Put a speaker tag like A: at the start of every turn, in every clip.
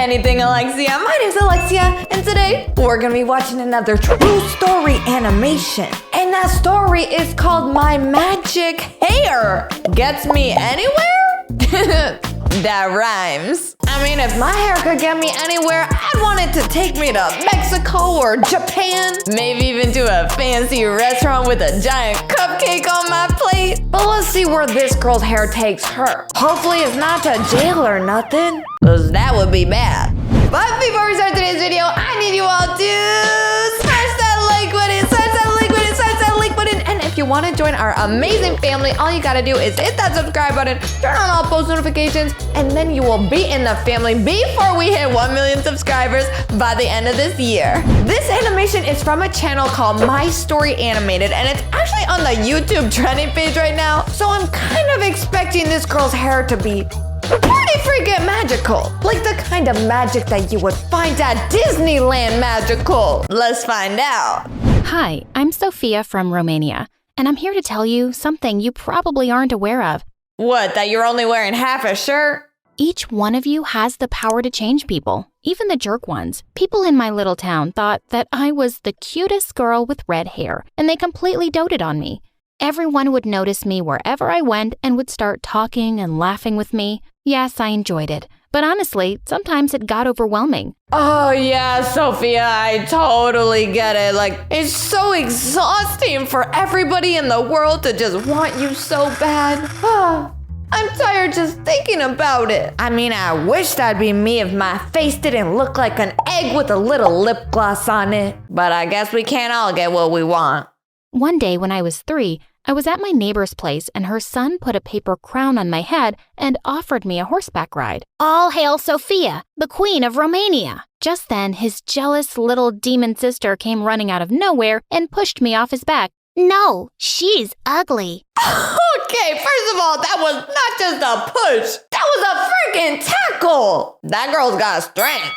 A: Anything Alexia. My name's Alexia, and today we're gonna be watching another true story animation. And that story is called My Magic Hair Gets Me Anywhere? That rhymes. I mean, if my hair could get me anywhere, I'd want it to take me to Mexico or Japan. Maybe even to a fancy restaurant with a giant cupcake on my plate. But let's see where this girl's hair takes her. Hopefully it's not to jail or nothing, cause that would be bad. But before we start today's video, I need you all to smash that like button, smash that like button, smash that like button. And if you want to join our amazing family, all you gotta do is hit that subscribe button, turn on all post notifications, and then you will be in the family before we hit 1 million subscribers by the end of this year. This animation is from a channel called My Story Animated, and it's actually on the YouTube trending page right now. So I'm kind of expecting this girl's hair to be pretty freaking magical. Like the kind of magic that you would find at Disneyland magical. Let's find out.
B: Hi, I'm Sophia from Romania, and I'm here to tell you something you probably aren't aware of.
A: What, that you're only wearing half a shirt?
B: Each one of you has the power to change people, even the jerk ones. People in my little town thought that I was the cutest girl with red hair, and they completely doted on me. Everyone would notice me wherever I went and would start talking and laughing with me. Yes, I enjoyed it. But honestly, sometimes it got overwhelming.
A: Oh yeah, Sophia, I totally get it. Like, it's so exhausting for everybody in the world to just want you so bad. I'm tired just thinking about it. I mean, I wish that'd be me if my face didn't look like an egg with a little lip gloss on it. But I guess we can't all get what we want.
B: One day when I was 3, I was at my neighbor's place and her son put a paper crown on my head and offered me a horseback ride. All hail Sophia, the Queen of Romania! Just then, his jealous little demon sister came running out of nowhere and pushed me off his back. No, she's ugly.
A: Okay, first of all, that was not just a push. That was a freaking tackle. That girl's got strength.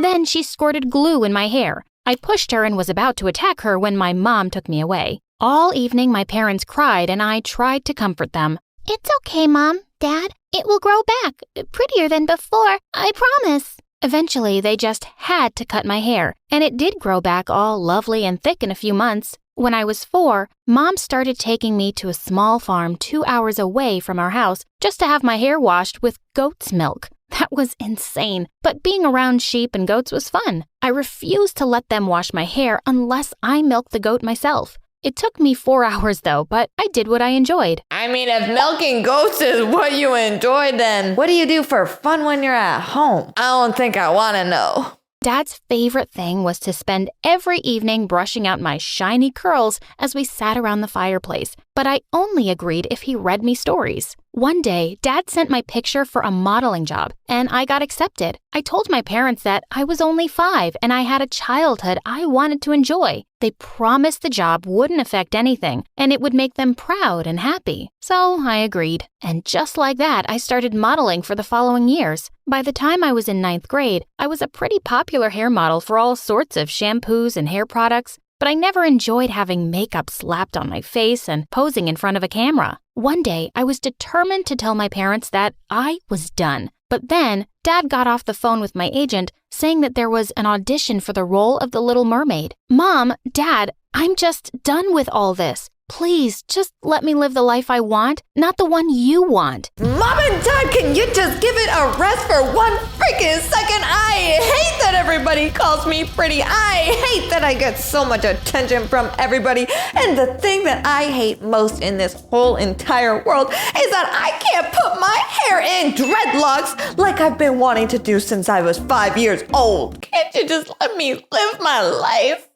B: Then she squirted glue in my hair. I pushed her and was about to attack her when my mom took me away. All evening, my parents cried and I tried to comfort them. It's okay, Mom, Dad. It will grow back, prettier than before, I promise. Eventually, they just had to cut my hair, and it did grow back all lovely and thick in a few months. When I was 4, Mom started taking me to a small farm 2 hours away from our house just to have my hair washed with goat's milk. That was insane, but being around sheep and goats was fun. I refused to let them wash my hair unless I milked the goat myself. It took me 4 hours though, but I did what I enjoyed.
A: I mean, if milking goats is what you enjoy, then what do you do for fun when you're at home? I don't think I want to know.
B: Dad's favorite thing was to spend every evening brushing out my shiny curls as we sat around the fireplace, but I only agreed if he read me stories. One day, Dad sent my picture for a modeling job, and I got accepted. I told my parents that I was only 5 and I had a childhood I wanted to enjoy. They promised the job wouldn't affect anything, and it would make them proud and happy. So I agreed. And just like that, I started modeling for the following years. By the time I was in 9th grade, I was a pretty popular hair model for all sorts of shampoos and hair products. But I never enjoyed having makeup slapped on my face and posing in front of a camera. One day, I was determined to tell my parents that I was done. But then, Dad got off the phone with my agent, saying that there was an audition for the role of the Little Mermaid. Mom, Dad, I'm just done with all this. Please, just let me live the life I want, not the one you want.
A: Mom and Dad, can you just give it a rest for one freaking second? I hate that everybody calls me pretty. I hate that I get so much attention from everybody. And the thing that I hate most in this whole entire world is that I can't put my hair in dreadlocks like I've been wanting to do since I was 5 years old. Can't you just let me live my life?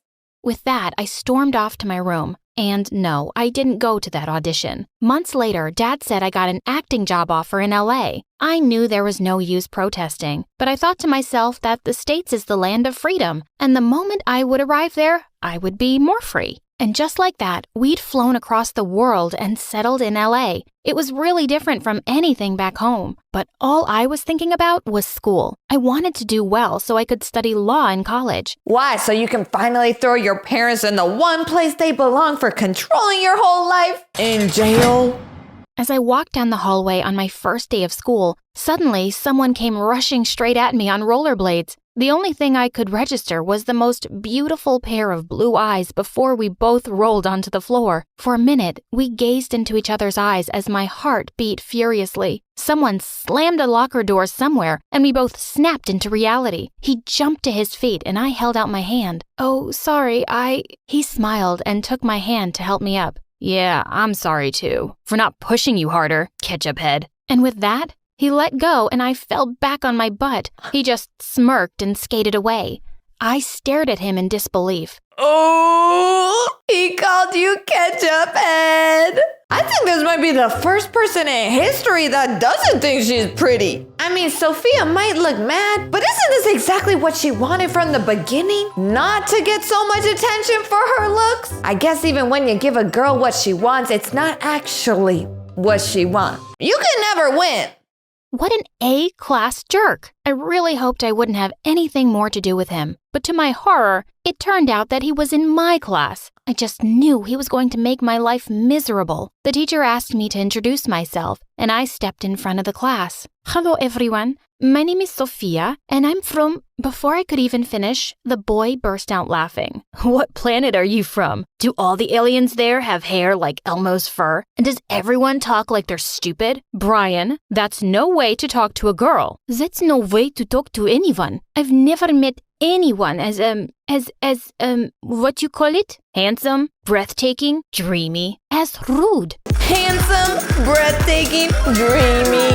B: With that, I stormed off to my room. And no, I didn't go to that audition. Months later, Dad said I got an acting job offer in LA. I knew there was no use protesting, but I thought to myself that the States is the land of freedom, and the moment I would arrive there, I would be more free. And just like that, we'd flown across the world and settled in LA. It was really different from anything back home. But all I was thinking about was school. I wanted to do well so I could study law in college.
A: Why? So you can finally throw your parents in the one place they belong for controlling your whole life? In jail?
B: As I walked down the hallway on my first day of school, suddenly someone came rushing straight at me on rollerblades. The only thing I could register was the most beautiful pair of blue eyes before we both rolled onto the floor. For a minute, we gazed into each other's eyes as my heart beat furiously. Someone slammed a locker door somewhere, and we both snapped into reality. He jumped to his feet, and I held out my hand. "Oh, sorry, He smiled and took my hand to help me up. "Yeah, I'm sorry too, for not pushing you harder, ketchup head." And with that, he let go and I fell back on my butt. He just smirked and skated away. I stared at him in disbelief.
A: Oh, he called you ketchup head. I think this might be the first person in history that doesn't think she's pretty. I mean, Sophia might look mad, but isn't this exactly what she wanted from the beginning? Not to get so much attention for her looks? I guess even when you give a girl what she wants, it's not actually what she wants. You can never win.
B: What an A-class jerk. I really hoped I wouldn't have anything more to do with him. But to my horror, it turned out that he was in my class. I just knew he was going to make my life miserable. The teacher asked me to introduce myself, and I stepped in front of the class. "Hello, everyone. My name is Sophia, and I'm from..." Before I could even finish, the boy burst out laughing. "What planet are you from? Do all the aliens there have hair like Elmo's fur? And does everyone talk like they're stupid? Brian, that's no way to talk to a girl. That's no way to talk to anyone. I've never met anyone as what you call it? Handsome, breathtaking, dreamy, as rude."
A: Handsome, breathtaking, dreamy.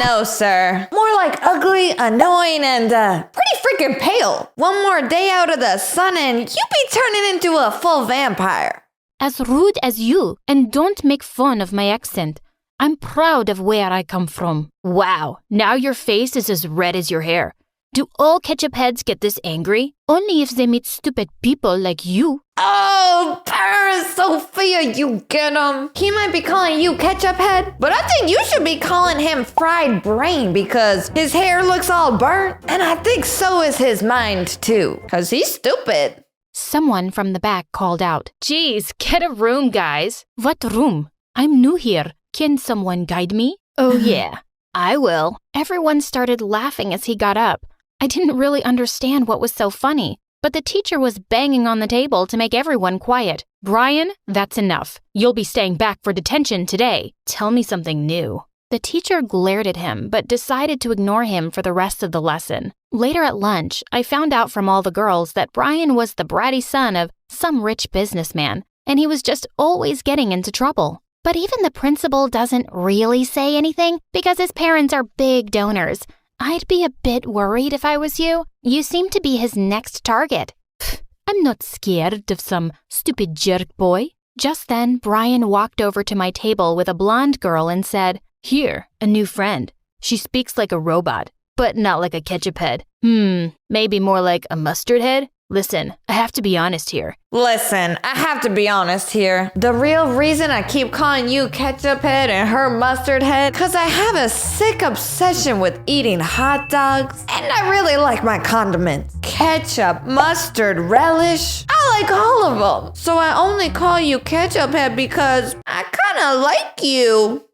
A: No, sir. More like ugly, annoying, and, pretty freaking pale. One more day out of the sun and you'd be turning into a full vampire.
B: "As rude as you, and don't make fun of my accent. I'm proud of where I come from." "Wow, now your face is as red as your hair. Do all ketchup heads get this angry? Only if they meet stupid people like you."
A: Oh, Paris, Sophia, you get him. He might be calling you ketchup head, but I think you should be calling him fried brain because his hair looks all burnt, and I think so is his mind too, because he's stupid.
B: Someone from the back called out, "Geez, get a room, guys." "What room? I'm new here. Can someone guide me?" "Oh yeah, I will." Everyone started laughing as he got up. I didn't really understand what was so funny, but the teacher was banging on the table to make everyone quiet. "Brian, that's enough. You'll be staying back for detention today. Tell me something new." The teacher glared at him, but decided to ignore him for the rest of the lesson. Later at lunch, I found out from all the girls that Brian was the bratty son of some rich businessman, and he was just always getting into trouble. But even the principal doesn't really say anything because his parents are big donors. I'd be a bit worried if I was you. You seem to be his next target. I'm not scared of some stupid jerk boy. Just then, Brian walked over to my table with a blonde girl and said, "Here, a new friend. She speaks like a robot, but not like a ketchup head. Maybe more like a mustard head. Listen, I have to be honest here."
A: The real reason I keep calling you ketchup head and her mustard head, because I have a sick obsession with eating hot dogs, and I really like my condiments. Ketchup, mustard, relish. I like all of them. So I only call you ketchup head because I kind of like you.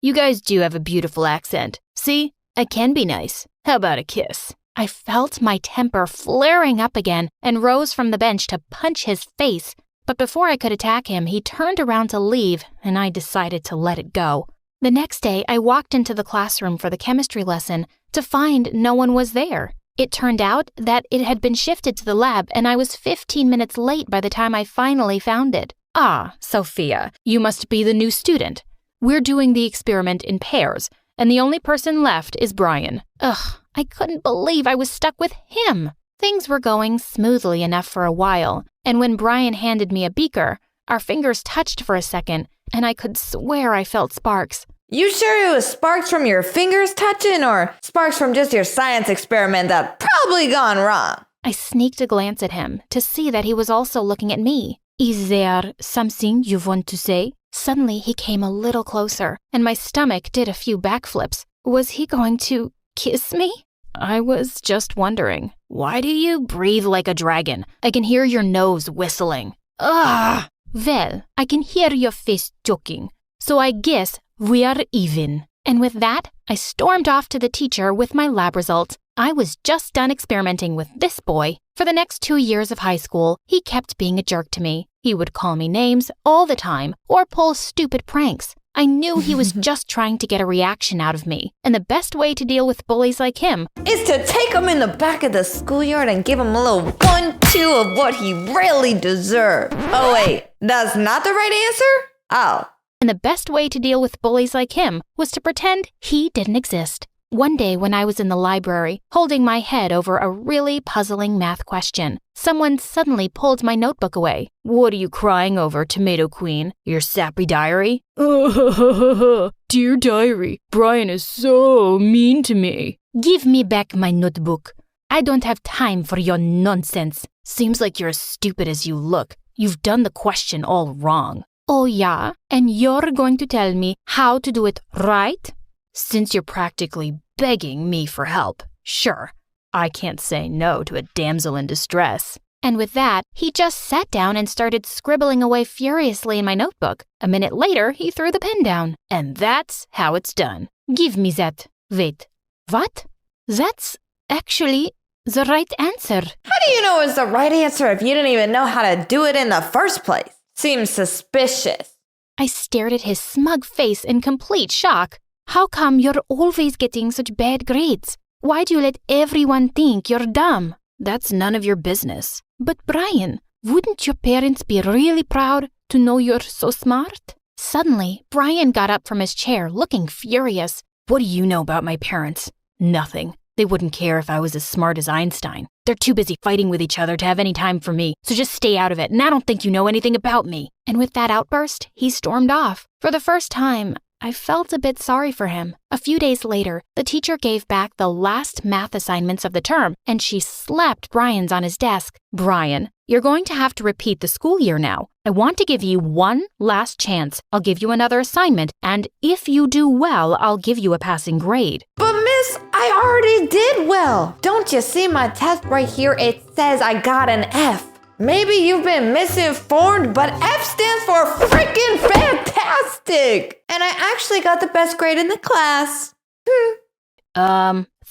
B: You guys do have a beautiful accent. See, I can be nice. How about a kiss? I felt my temper flaring up again and rose from the bench to punch his face. But before I could attack him, he turned around to leave, and I decided to let it go. The next day, I walked into the classroom for the chemistry lesson to find no one was there. It turned out that it had been shifted to the lab, and I was 15 minutes late by the time I finally found it. "Ah, Sophia, you must be the new student. We're doing the experiment in pairs, and the only person left is Brian." Ugh, I couldn't believe I was stuck with him. Things were going smoothly enough for a while, and when Brian handed me a beaker, our fingers touched for a second, and I could swear I felt sparks.
A: You sure it was sparks from your fingers touching or sparks from just your science experiment that probably gone wrong?
B: I sneaked a glance at him to see that he was also looking at me. "Is there something you want to say?" Suddenly, he came a little closer, and my stomach did a few backflips. Was he going to kiss me? I was just wondering. "Why do you breathe like a dragon? I can hear your nose whistling." "Ugh!" "Well, I can hear your face joking. so I guess we're even. And with that, I stormed off to the teacher with my lab result. I was just done experimenting with this boy. For the next 2 years of high school, he kept being a jerk to me. He would call me names all the time or pull stupid pranks. I knew he was just trying to get a reaction out of me, and the best way to deal with bullies like him
A: is to take him in the back of the schoolyard and give him a little 1-2 of what he really deserves. Oh wait, that's not the right answer? Oh.
B: And the best way to deal with bullies like him was to pretend he didn't exist. One day when I was in the library, holding my head over a really puzzling math question, someone suddenly pulled my notebook away. "What are you crying over, Tomato Queen? Your sappy diary?" "Dear diary, Brian is so mean to me." "Give me back my notebook. I don't have time for your nonsense. Seems like you're as stupid as you look. You've done the question all wrong." "Oh yeah? And you're going to tell me how to do it right?" "Since you're practically begging me for help, sure. I can't say no to a damsel in distress." And with that, he just sat down and started scribbling away furiously in my notebook. A minute later, he threw the pen down. And that's how it's done. "Give me that." "Wait, what? That's actually the right answer."
A: How do you know it's the right answer if you didn't even know how to do it in the first place? Seems suspicious.
B: I stared at his smug face in complete shock. "How come you're always getting such bad grades? Why do you let everyone think you're dumb?" "That's none of your business." "But Brian, wouldn't your parents be really proud to know you're so smart?" Suddenly, Brian got up from his chair, looking furious. "What do you know about my parents?" "Nothing. They wouldn't care if I was as smart as Einstein. They're too busy fighting with each other to have any time for me, so just stay out of it, and I don't think you know anything about me." And with that outburst, he stormed off. For the first time, I felt a bit sorry for him. A few days later, the teacher gave back the last math assignments of the term, and she slapped Brian's on his desk. "Brian, you're going to have to repeat the school year now. I want to give you one last chance. I'll give you another assignment, and if you do well, I'll give you a passing grade."
A: But miss, I already did well. Don't you see my test right here? It says I got an F. Maybe you've been misinformed, but F stands for freaking fantastic. And I actually got the best grade in the class.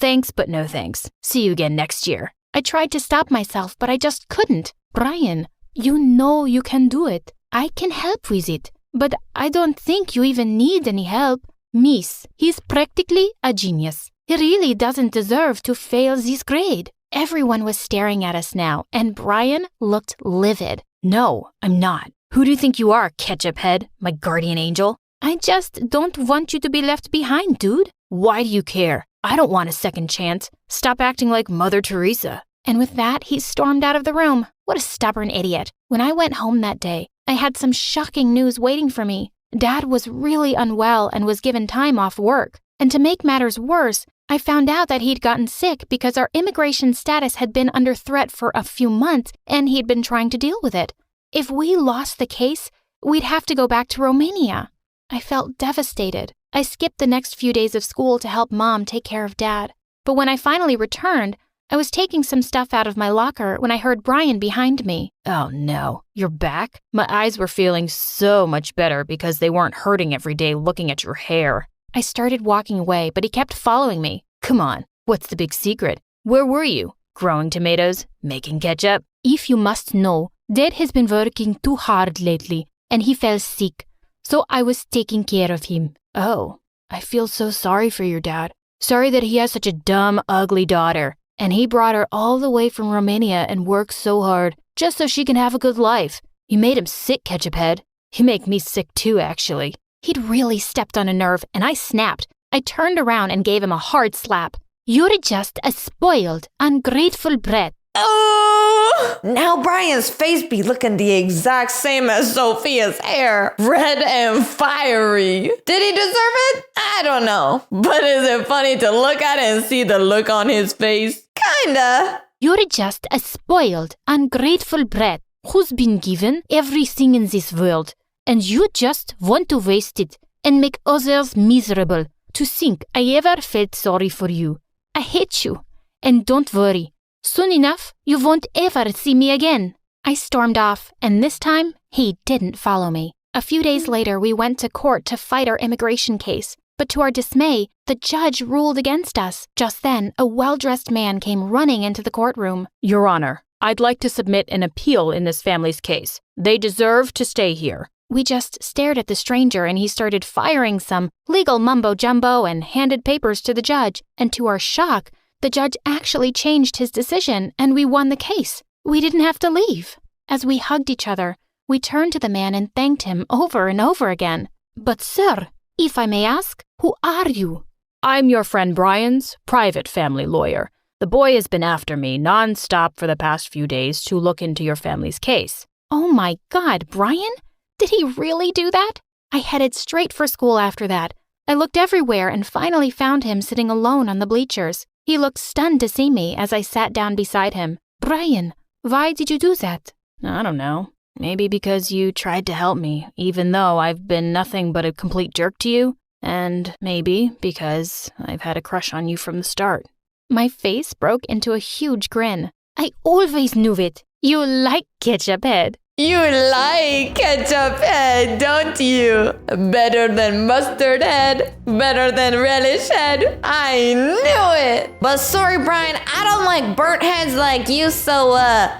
B: Thanks, but no thanks. See you again next year. I tried to stop myself, but I just couldn't. "Brian, you know you can do it. I can help with it. But I don't think you even need any help. Miss, he's practically a genius. He really doesn't deserve to fail this grade." Everyone was staring at us now, and Brian looked livid. "No, I'm not. Who do you think you are, ketchup head, my guardian angel?" "I just don't want you to be left behind, dude." "Why do you care? I don't want a second chance. Stop acting like Mother Teresa." And with that, he stormed out of the room. What a stubborn idiot. When I went home that day, I had some shocking news waiting for me. Dad was really unwell and was given time off work. And to make matters worse, I found out that he'd gotten sick because our immigration status had been under threat for a few months and he'd been trying to deal with it. If we lost the case, we'd have to go back to Romania. I felt devastated. I skipped the next few days of school to help Mom take care of Dad. But when I finally returned, I was taking some stuff out of my locker when I heard Brian behind me. "Oh no, you're back?" My eyes were feeling so much better because they weren't hurting every day looking at your hair. I started walking away, but he kept following me. "Come on, what's the big secret? Where were you? Growing tomatoes? Making ketchup?" "If you must know, Dad has been working too hard lately, and he fell sick, so I was taking care of him." "Oh, I feel so sorry for your dad. Sorry that he has such a dumb, ugly daughter, and he brought her all the way from Romania and worked so hard, just so she can have a good life. You made him sick, ketchup head. You make me sick too, actually." He'd really stepped on a nerve, and I snapped. I turned around and gave him a hard slap. "You're just a spoiled, ungrateful brat."
A: Oh! Now Brian's face be looking the exact same as Sophia's hair. Red and fiery. Did he deserve it? I don't know. But is it funny to look at it and see the look on his face? Kinda.
B: "You're just a spoiled, ungrateful brat who's been given everything in this world. And you just want to waste it and make others miserable. To think I ever felt sorry for you. I hate you. And don't worry. Soon enough, you won't ever see me again." I stormed off, and this time, he didn't follow me. A few days later, we went to court to fight our immigration case. But to our dismay, the judge ruled against us. Just then, a well-dressed man came running into the courtroom.
C: Your Honor, I'd like to submit an appeal in this family's case. They deserve to stay here.
B: We just stared at the stranger and he started firing some legal mumbo-jumbo and handed papers to the judge. And to our shock, the judge actually changed his decision and we won the case. We didn't have to leave. As we hugged each other, we turned to the man and thanked him over and over again. But sir, if I may ask, who are you?
C: I'm your friend Brian's private family lawyer. The boy has been after me non-stop for the past few days to look into your family's case.
B: Oh my God, Brian? Did he really do that? I headed straight for school after that. I looked everywhere and finally found him sitting alone on the bleachers. He looked stunned to see me as I sat down beside him. Brian, why did you do that?
C: I don't know. Maybe because you tried to help me, even though I've been nothing but a complete jerk to you. And maybe because I've had a crush on you from the start.
B: My face broke into a huge grin. I always knew it. You like ketchup head.
A: You like ketchup head, don't you? Better than mustard head, better than relish head. I knew it. But sorry, Brian, I don't like burnt heads like you, so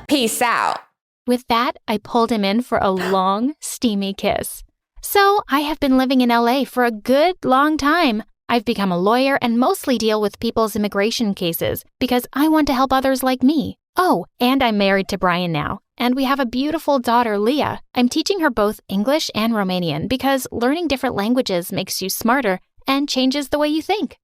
A: peace out.
B: With that, I pulled him in for a long, steamy kiss. So I have been living in LA for a good long time. I've become a lawyer and mostly deal with people's immigration cases because I want to help others like me. Oh, and I'm married to Brian now. And we have a beautiful daughter, Leah. I'm teaching her both English and Romanian because learning different languages makes you smarter and changes the way you think.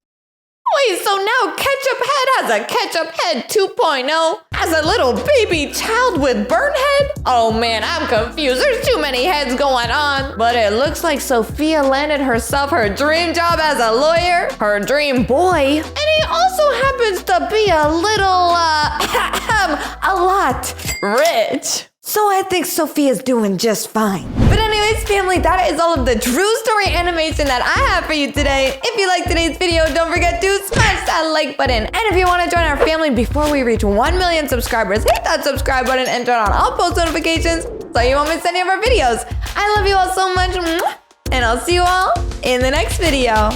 A: Wait, so now Ketchup Head has a Ketchup Head 2.0? As a little baby child with burnt head? Oh man, I'm confused. There's too many heads going on. But it looks like Sophia landed herself her dream job as a lawyer, her dream boy, and he also happens to be a little, a lot rich. So I think Sophia's doing just fine. But anyways, family, that is all of the true story animation that I have for you today. If you liked today's video, don't forget to smash that like button. And if you want to join our family before we reach 1 million subscribers, hit that subscribe button and turn on all post notifications so you won't miss any of our videos. I love you all so much, and I'll see you all in the next video.